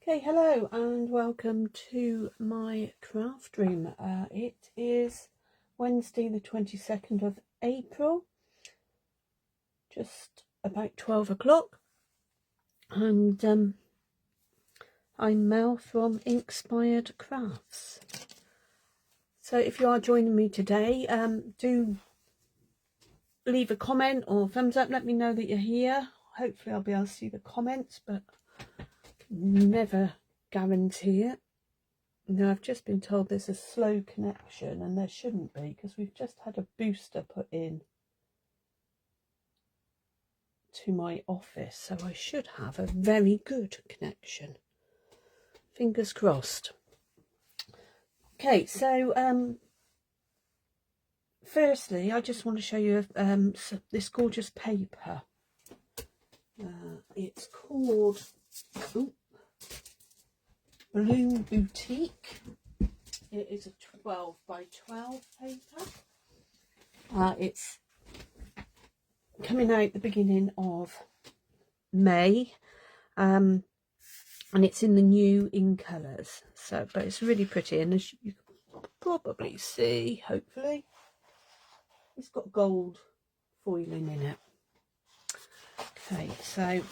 Okay, hello and welcome to my craft room. It is Wednesday the 22nd of April, just about 12 o'clock, and I'm Mel from Inkspired Crafts. So if you are joining me today, do leave a comment or thumbs up, let me know that you're here. Hopefully I'll be able to see the comments, but never guarantee it. Now, I've just been told there's a slow connection, and there shouldn't be because we've just had a booster put in to my office, so I should have a very good connection. Fingers crossed. Okay, so firstly, I just want to show you this gorgeous paper. It's called Balloon Boutique. It is a 12 by 12 paper. It's coming out the beginning of May, and it's in the new in colours. So, but it's really pretty, and as you can probably see, hopefully, it's got gold foiling in it. Okay, so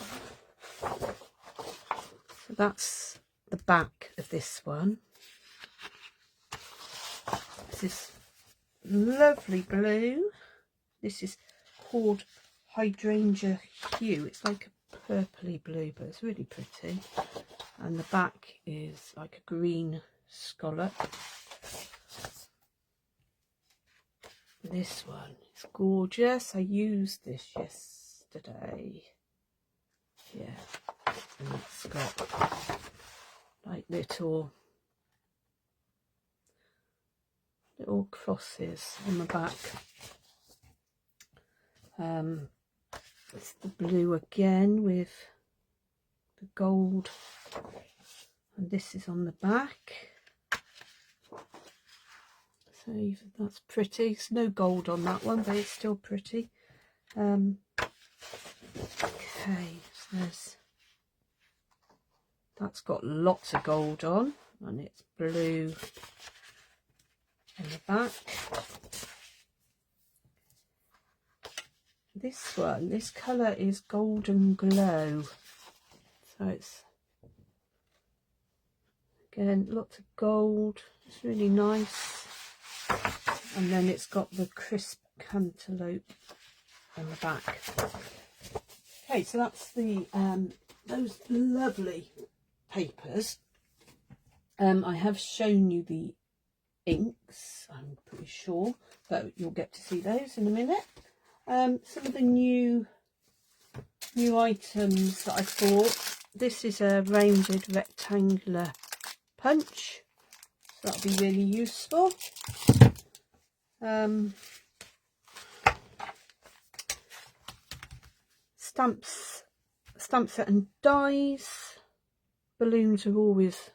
that's the back of this one. This is lovely blue. This is called Hydrangea Hue. It's like a purpley blue, but it's really pretty. And the back is like a green scallop. This one is gorgeous. I used this yesterday. Yeah, and it's got like little crosses on the back. It's the blue again with the gold, and this is on the back. So that's pretty. There's no gold on that one, but it's still pretty. Okay, so that's got lots of gold on, and it's blue in the back. This one, this colour is Golden Glow. So it's, again, lots of gold. It's really nice. And then it's got the crisp cantaloupe on the back. Okay, so that's the those lovely papers. I have shown you the inks, I'm pretty sure, but you'll get to see those in a minute. Some of the new items that I bought. This is a rounded rectangular punch, so that'll be really useful. Stamp set and dies. Balloons are always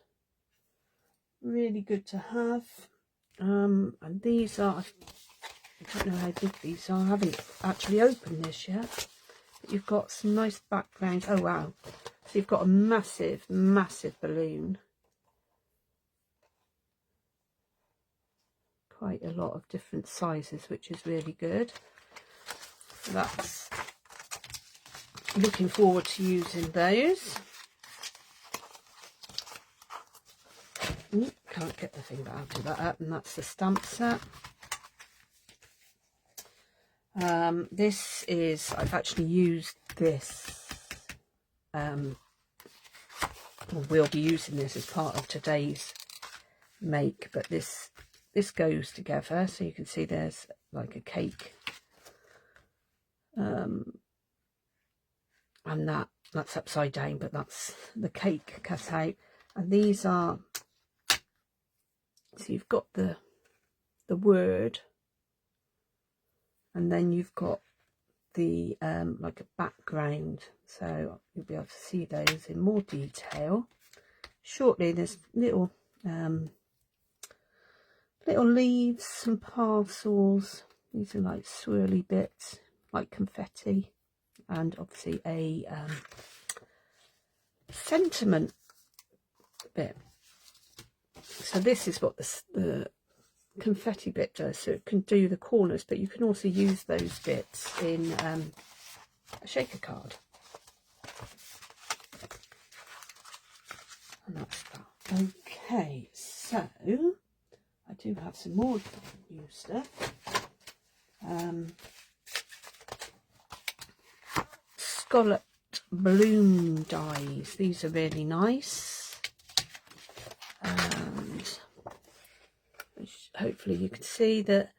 really good to have. And these are, I don't know how big these are. I haven't actually opened this yet. But you've got some nice backgrounds. Oh wow. So you've got a massive, massive balloon. Quite a lot of different sizes, which is really good. So that's, looking forward to using those. Can't get the thing, but I'll do that up, and that's the stamp set. This is, I've actually used this, or will be using this as part of today's make, but this goes together, so you can see there's like a cake, and that's upside down, but that's the cake cut out. And these are, so you've got the word, and then you've got the like a background, so you'll be able to see those in more detail shortly. There's little leaves, some parcels. These are like swirly bits, like confetti, and obviously a sentiment bit. So this is what the confetti bit does, so it can do the corners, but you can also use those bits in a shaker card. And that's that. Okay, so I do have some more new stuff. Scalloped bloom dies. These are really nice. And hopefully you can see that,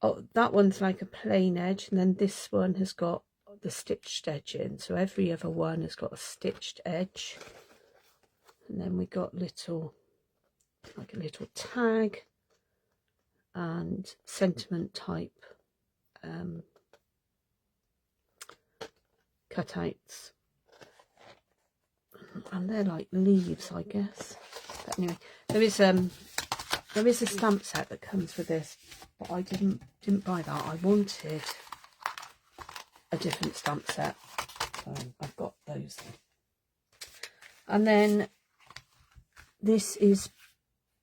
oh, that one's like a plain edge, and then this one has got the stitched edge in. So every other one has got a stitched edge. And then we got little, like a little tag and sentiment type cutouts, and they're like leaves, I guess. But anyway, there is a stamp set that comes with this, but I didn't buy that. I wanted a different stamp set, so I've got those. And then this is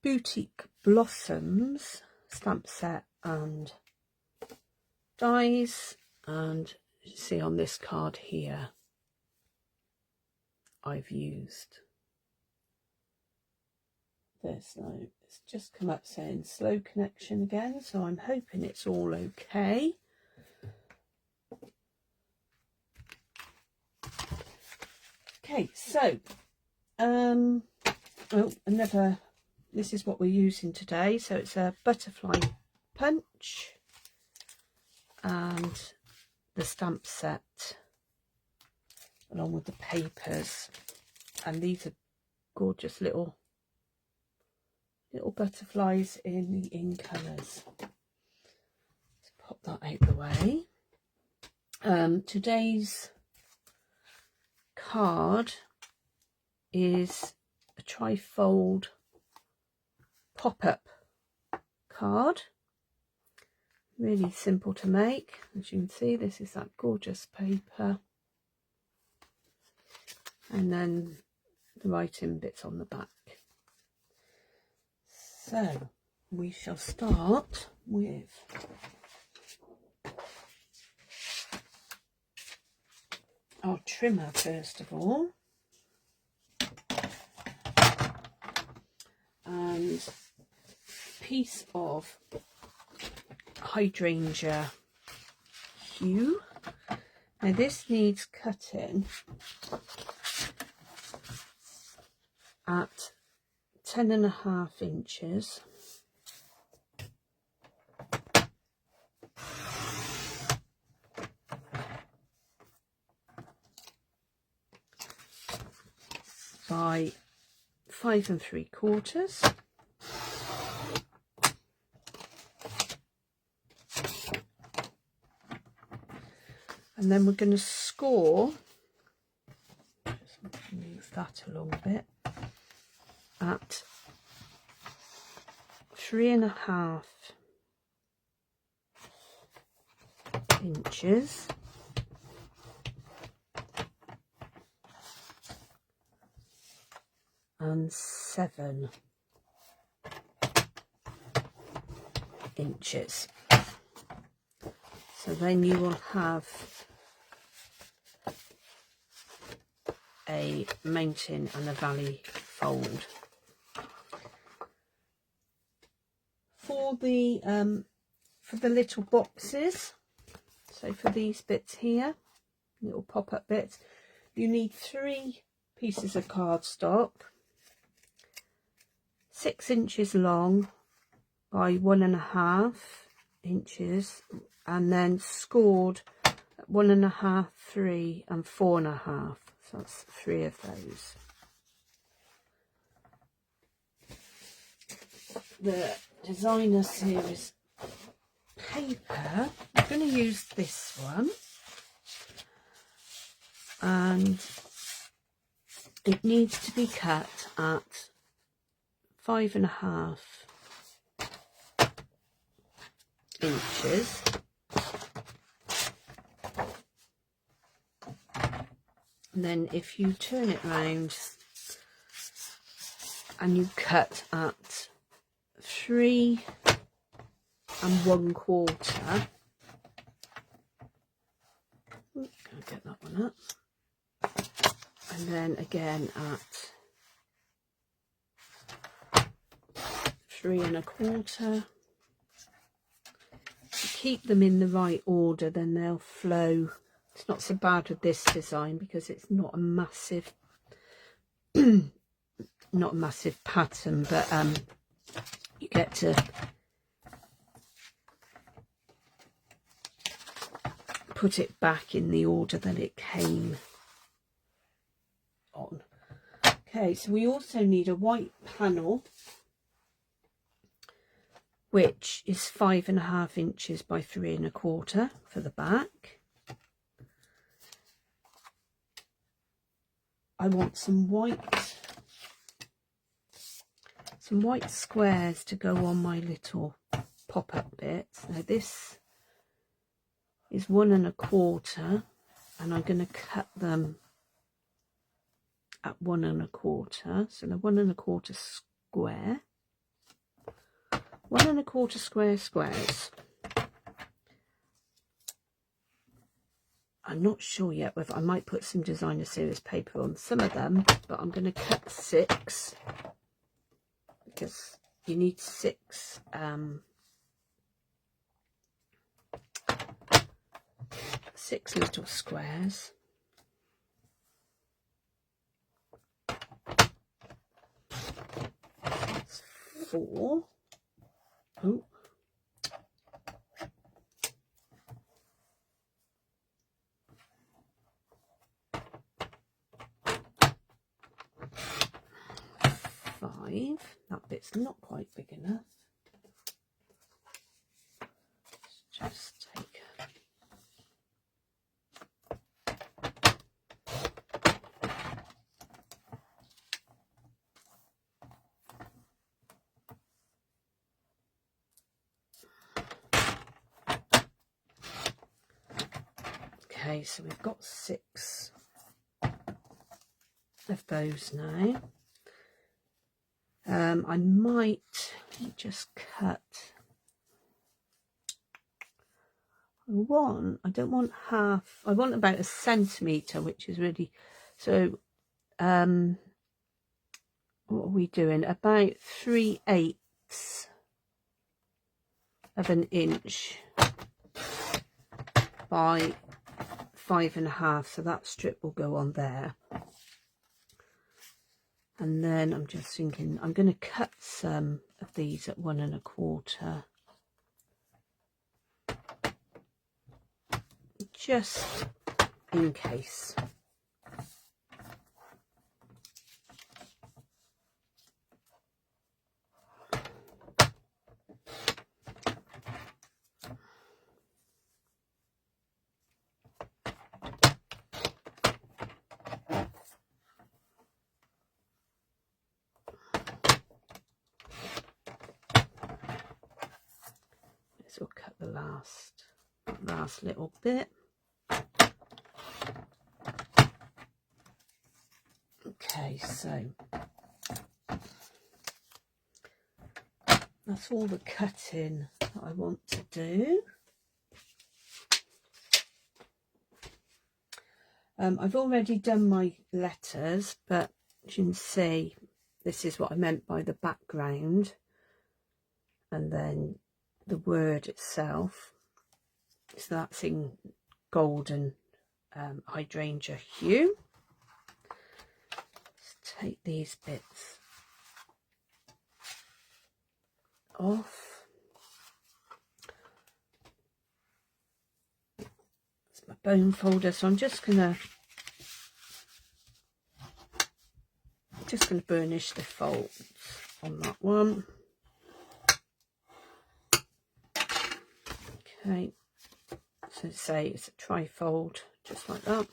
Boutique Blossoms stamp set and dies, and you see on this card here I've used this. Now it's just come up saying slow connection again, so I'm hoping it's all okay. Okay, so this is what we're using today. So it's a butterfly punch and the stamp set along with the papers, and these are gorgeous little butterflies in the in colours. Let's pop that out the way. Today's card is a trifold pop-up card. Really simple to make. As you can see, this is that gorgeous paper, and then the writing bits on the back. So we shall start with our trimmer first of all, and a piece of hydrangea hue. Now this needs cutting at 10.5 inches by 5 3/4. And then we're going to score, just move that along a bit, at 3.5 inches and 7 inches. So then you will have a mountain and a valley fold. For the little boxes, so for these bits here, little pop-up bits, you need 3 pieces of cardstock, 6 inches long by 1.5 inches, and then scored at 1.5, 3 and 4.5. So that's 3 of those. The designer series paper, I'm going to use this one, and it needs to be cut at 5.5 inches, and then if you turn it round and you cut at 3 1/4. I'll get that one up. And then again at 3 1/4. Keep them in the right order, then they'll flow. It's not so bad with this design because it's not a massive not a massive pattern, but you get to put it back in the order that it came on. Okay, so we also need a white panel, which is 5 1/2 inches by 3 1/4 for the back. I want some white squares to go on my little pop-up bits. Now this is 1 1/4, and I'm going to cut them at 1 1/4. So the 1 1/4 square, 1 1/4 square squares. I'm not sure yet whether I might put some designer series paper on some of them, but I'm going to cut 6 because you need 6 6 little squares. That's 4. Oh. That bit's not quite big enough. Let's just take okay, so we've got 6 of those now. I might just cut. I don't want half. I want about 1 centimetre, which is really so. What are we doing? About 3/8 of an inch by 5 1/2. So that strip will go on there. And then I'm just thinking I'm going to cut some of these at 1 1/4, just in case. We'll cut the last little bit. Okay, so that's all the cutting that I want to do. I've already done my letters, but as you can see, this is what I meant by the background, and then the word itself, so that's in golden hydrangea hue. Let's take these bits off. It's my bone folder, so I'm just gonna burnish the folds on that one. Okay, so say it's a tri-fold, just like that.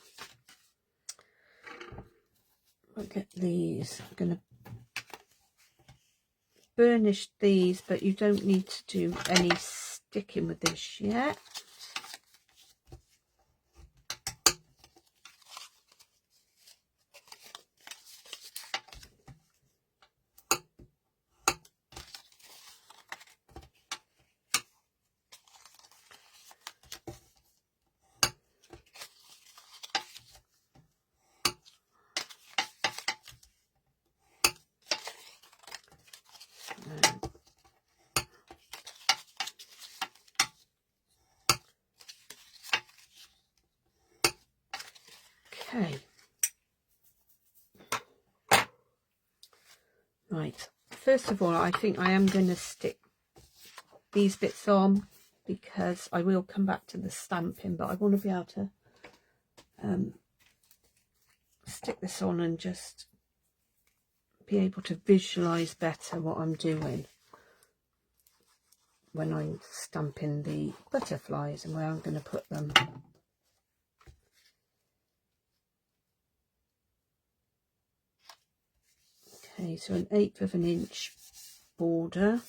I'll get these. I'm going to burnish these, but you don't need to do any sticking with this yet. Okay. Right. First of all, I think I am going to stick these bits on because I will come back to the stamping, but I want to be able to stick this on and just be able to visualize better what I'm doing when I'm stamping the butterflies and where I'm going to put them. Okay, so 1/8 of an inch border.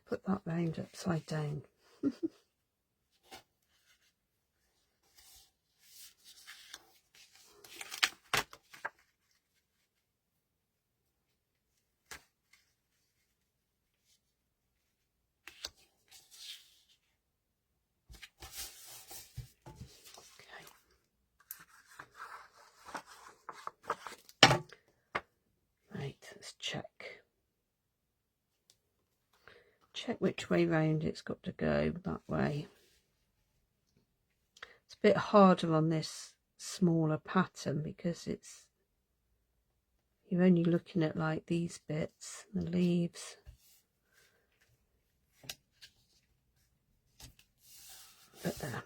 Put that round upside down. Right, let's check which way round it's got to go. That way. It's a bit harder on this smaller pattern because you're only looking at like these bits, the leaves. But there.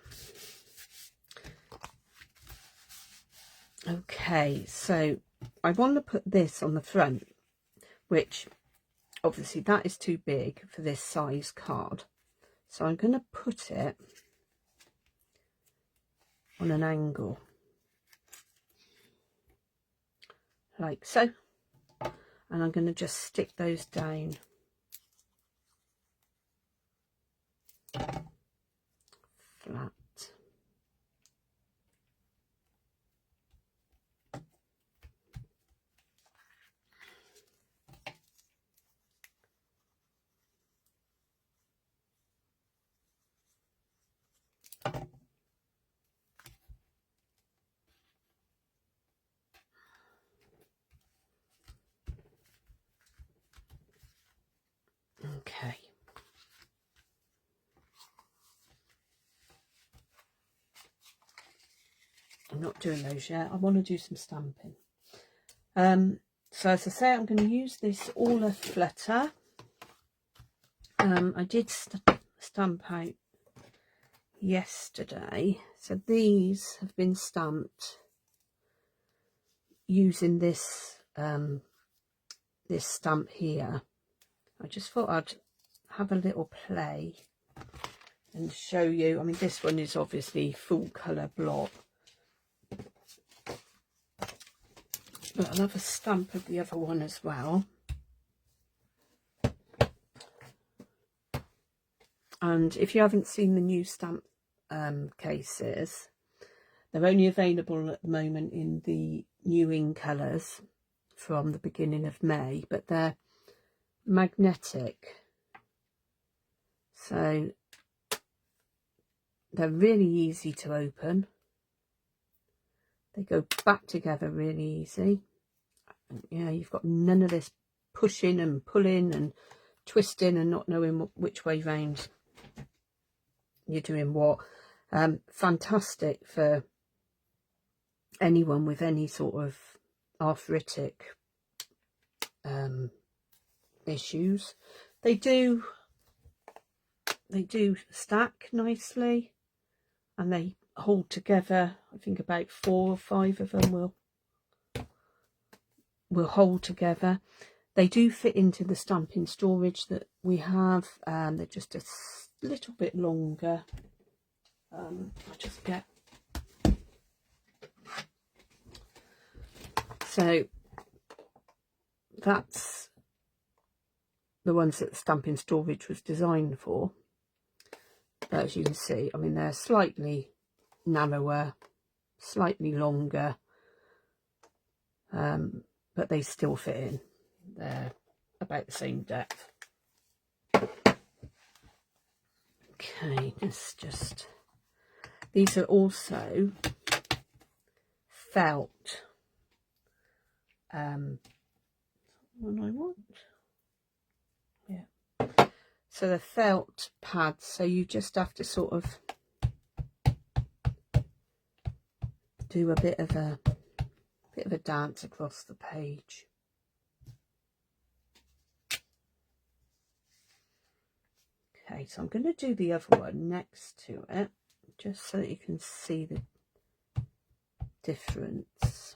Okay, so I want to put this on the front, which obviously that is too big for this size card. So I'm going to put it on an angle, like so. And I'm going to just stick those down flat. Okay. I'm not doing those yet. I want to do some stamping. So as I say, I'm going to use this All Flutter. I did stamp out yesterday, so these have been stamped using this this stamp here. I just thought I'd have a little play and show you. I mean, this one is obviously full colour block, but I'll have a stamp of the other one as well. And if you haven't seen the new stamp cases, they're only available at the moment in the new in colours from the beginning of May, but they're magnetic, so they're really easy to open. They go back together really easy. Yeah, you've got none of this pushing and pulling and twisting and not knowing which way round you're doing what. Fantastic for anyone with any sort of arthritic issues. They do stack nicely and they hold together. I think about 4 or 5 of them will hold together. They do fit into the stamping storage that we have. They're just a little bit longer. I'll just get, so that's the ones that the stamping storage was designed for. But as you can see, I mean, they're slightly narrower, slightly longer, but but they still fit in. They're about the same depth. Okay, this just, these are also felt. One I want. Yeah. So they're felt pads, so you just have to sort of do a bit of a dance across the page. Okay, so I'm going to do the other one next to it, just so that you can see the difference.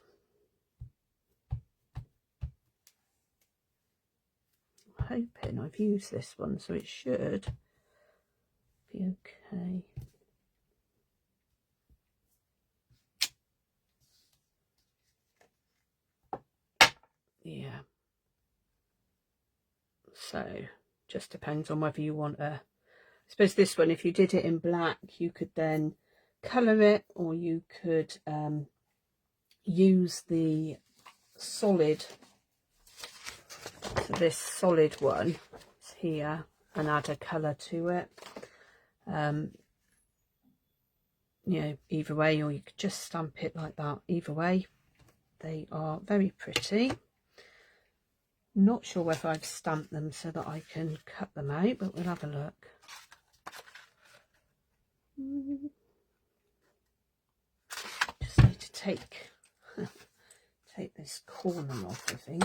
I'm hoping I've used this one, so it should be okay. Yeah. So, just depends on whether you want a... I suppose this one, if you did it in black, you could then colour it, or you could use the solid, so this solid one here, and add a colour to it. You know, either way, or you could just stamp it like that. Either way, they are very pretty. Not sure whether I've stamped them so that I can cut them out, but we'll have a look. Just need to take this corner off, I think.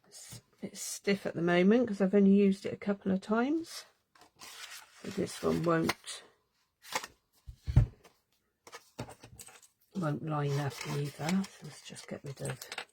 It's a bit stiff at the moment because I've only used it a couple of times. So this one won't line up either. So let's just get rid of that.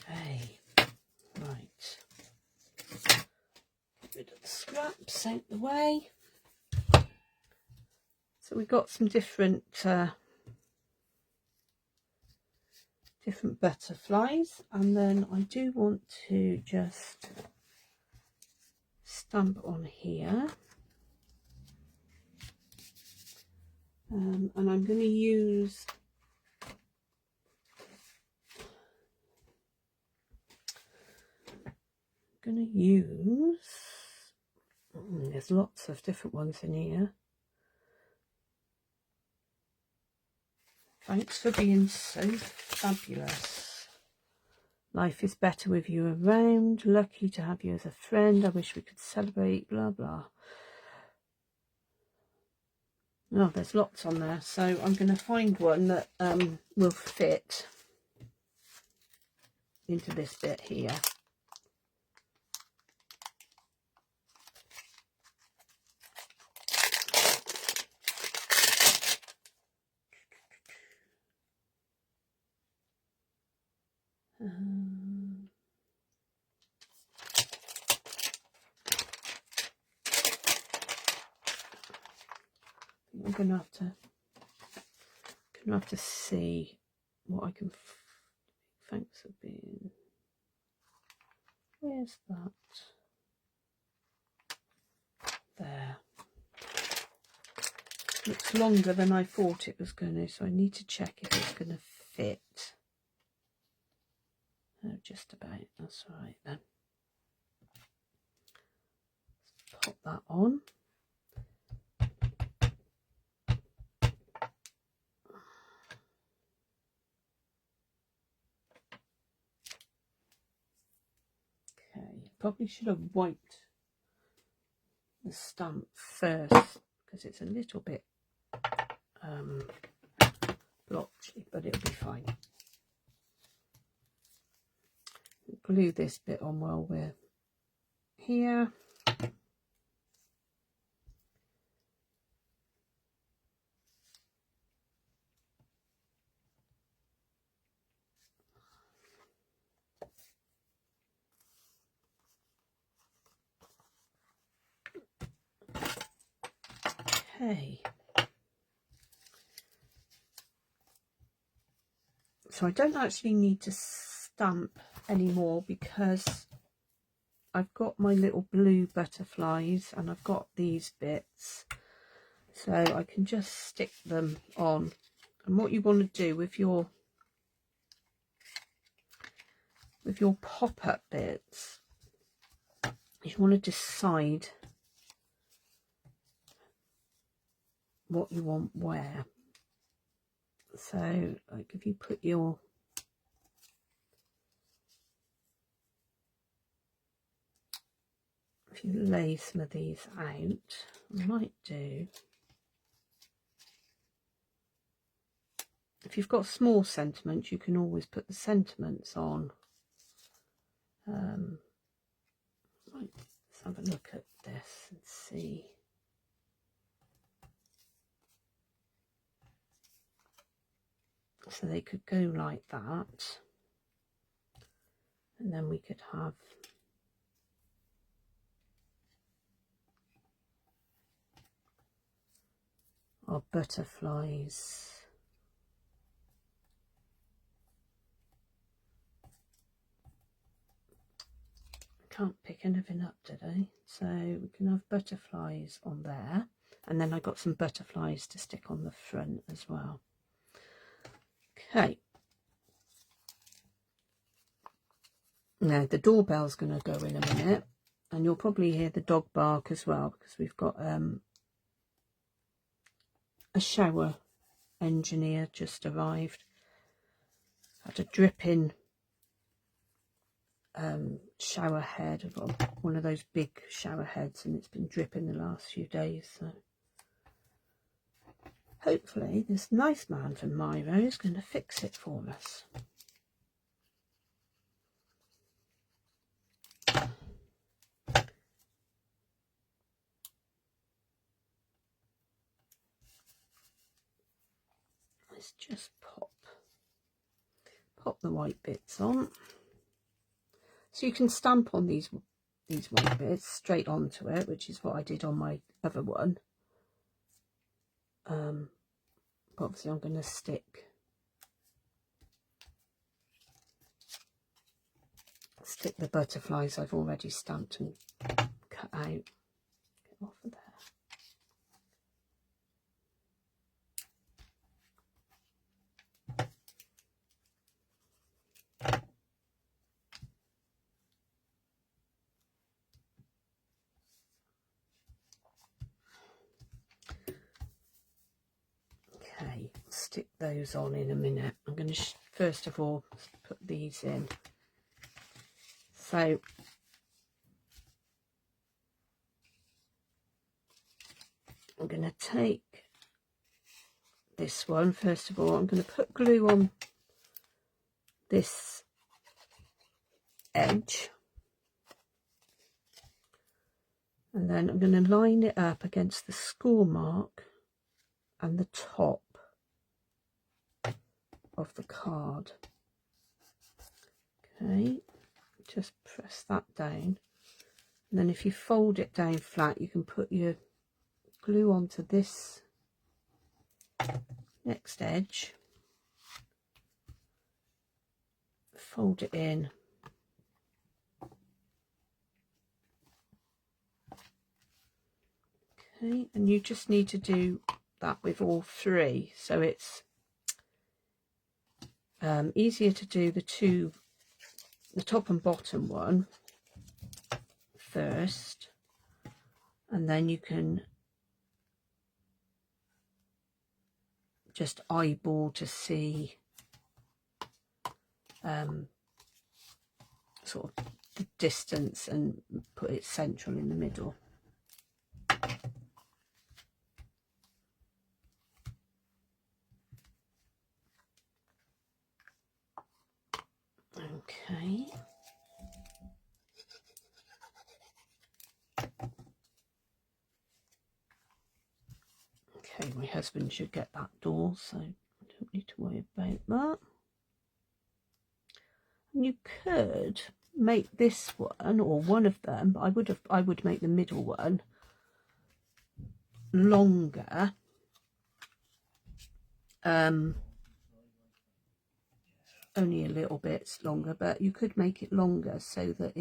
Okay, right. Get rid of the scraps out the way. So we've got some different butterflies, and then I do want to just stamp on here, and I'm going to use there's lots of different ones in here. Thanks for being so fabulous. Life is better with you around. Lucky to have you as a friend. I wish we could celebrate. Blah blah. Oh, there's lots on there. So I'm going to find one that will fit into this bit here. I'm gonna have to see what I can. Thanks for being. Where's that? There. Looks longer than I thought it was going to, so I need to check if it's going to fit. Oh, just about. That's right then. Let's pop that on. Okay, probably should have wiped the stamp first because it's a little bit blotchy, but it'll be fine. Glue this bit on while we're here. Okay. So I don't actually need to stamp anymore because I've got my little blue butterflies and I've got these bits, so I can just stick them on. And what you want to do with your pop-up bits is you want to decide what you want where. So like if you put your if you lay some of these out, I might do, if you've got small sentiments, you can always put the sentiments on. Right, let's have a look at this and see. So they could go like that, and then we could have our butterflies. I can't pick anything up today, so we can have butterflies on there, and then I got some butterflies to stick on the front as well. Okay. Now the doorbell's going to go in a minute, and you'll probably hear the dog bark as well because we've got a shower engineer just arrived. Had a dripping shower head. I've got one of those big shower heads and it's been dripping the last few days, so hopefully this nice man from Miro is going to fix it for us. Let's just pop the white bits on. So you can stamp on these white bits straight onto it, which is what I did on my other one. But obviously I'm going to stick the butterflies I've already stamped and cut out. Get off of there. Okay, stick those on in a minute. I'm going to first of all put these in. So I'm going to take this one first of all. I'm going to put glue on this edge, and then I'm going to line it up against the score mark and the top of the card. Okay, just press that down, and then if you fold it down flat, you can put your glue onto this next edge, fold it in, okay, and you just need to do that with all three, so it's easier to do the top and bottom one first, and then you can just eyeball to see sort of the distance and put it central in the middle. Okay. husband should get that door, so I don't need to worry about that. And you could make this one, or one of them, but I would make the middle one longer. Only a little bit longer, but you could make it longer so that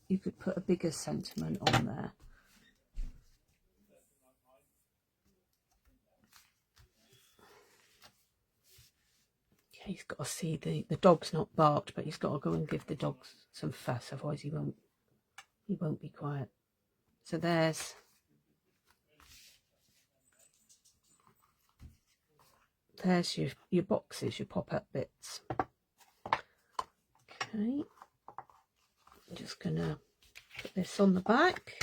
you could put a bigger sentiment on there. Okay, he's got to see the dog's not barked, but he's got to go and give the dog some fuss, otherwise he won't be quiet. So there's your boxes, your pop-up bits. Okay, I'm just gonna put this on the back.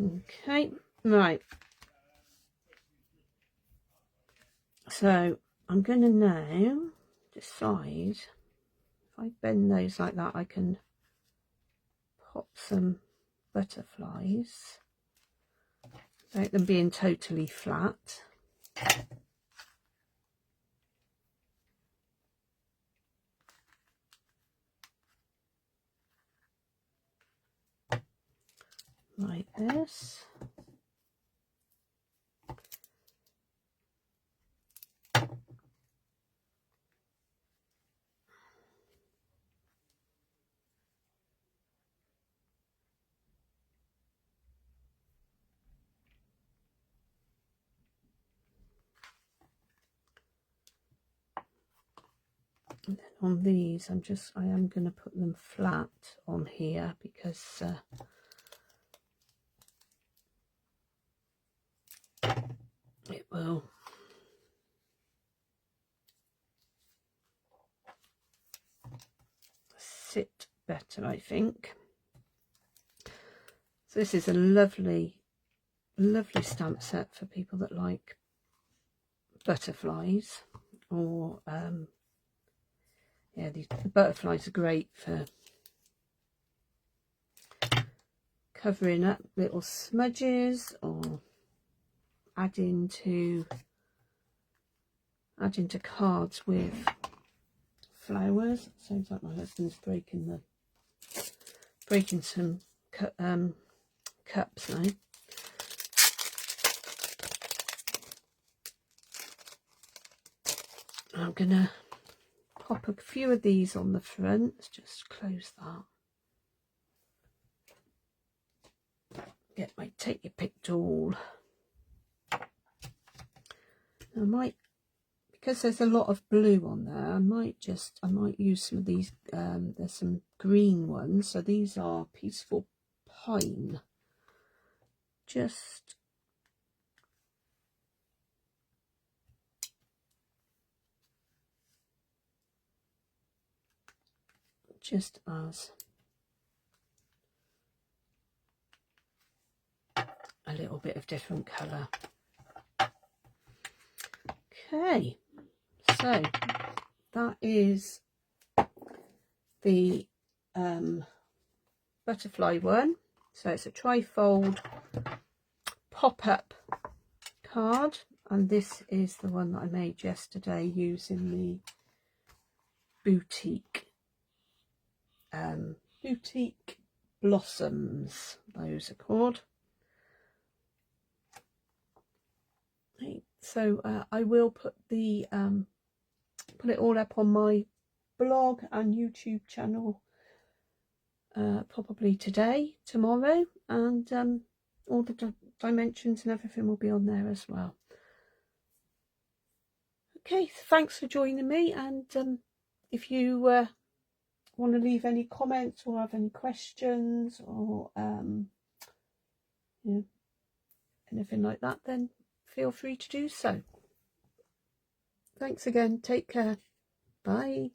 Okay, right. So I'm going to now decide, if I bend those like that, I can pop some butterflies without them being totally flat. Like this. And then on these, I am going to put them flat on here because it will sit better, I think. So this is a lovely stamp set for people that like butterflies, or yeah, the butterflies are great for covering up little smudges or adding to cards with flowers. Sounds like my husband's breaking some cups now. I'm gonna pop a few of these on the front. Let's just close that. Get my take your pick tool. I might, because there's a lot of blue on there, I might use some of these. There's some green ones, so these are Peaceful Pine. Just as a little bit of different colour. Okay, so that is the butterfly one. So it's a trifold pop-up card, and this is the one that I made yesterday using the boutique blossoms, those are called. So I will put the put it all up on my blog and YouTube channel probably today, tomorrow, and all the dimensions and everything will be on there as well. Okay, thanks for joining me, and if you want to leave any comments or have any questions or you know, anything like that, then feel free to do so. Thanks again. Take care. Bye.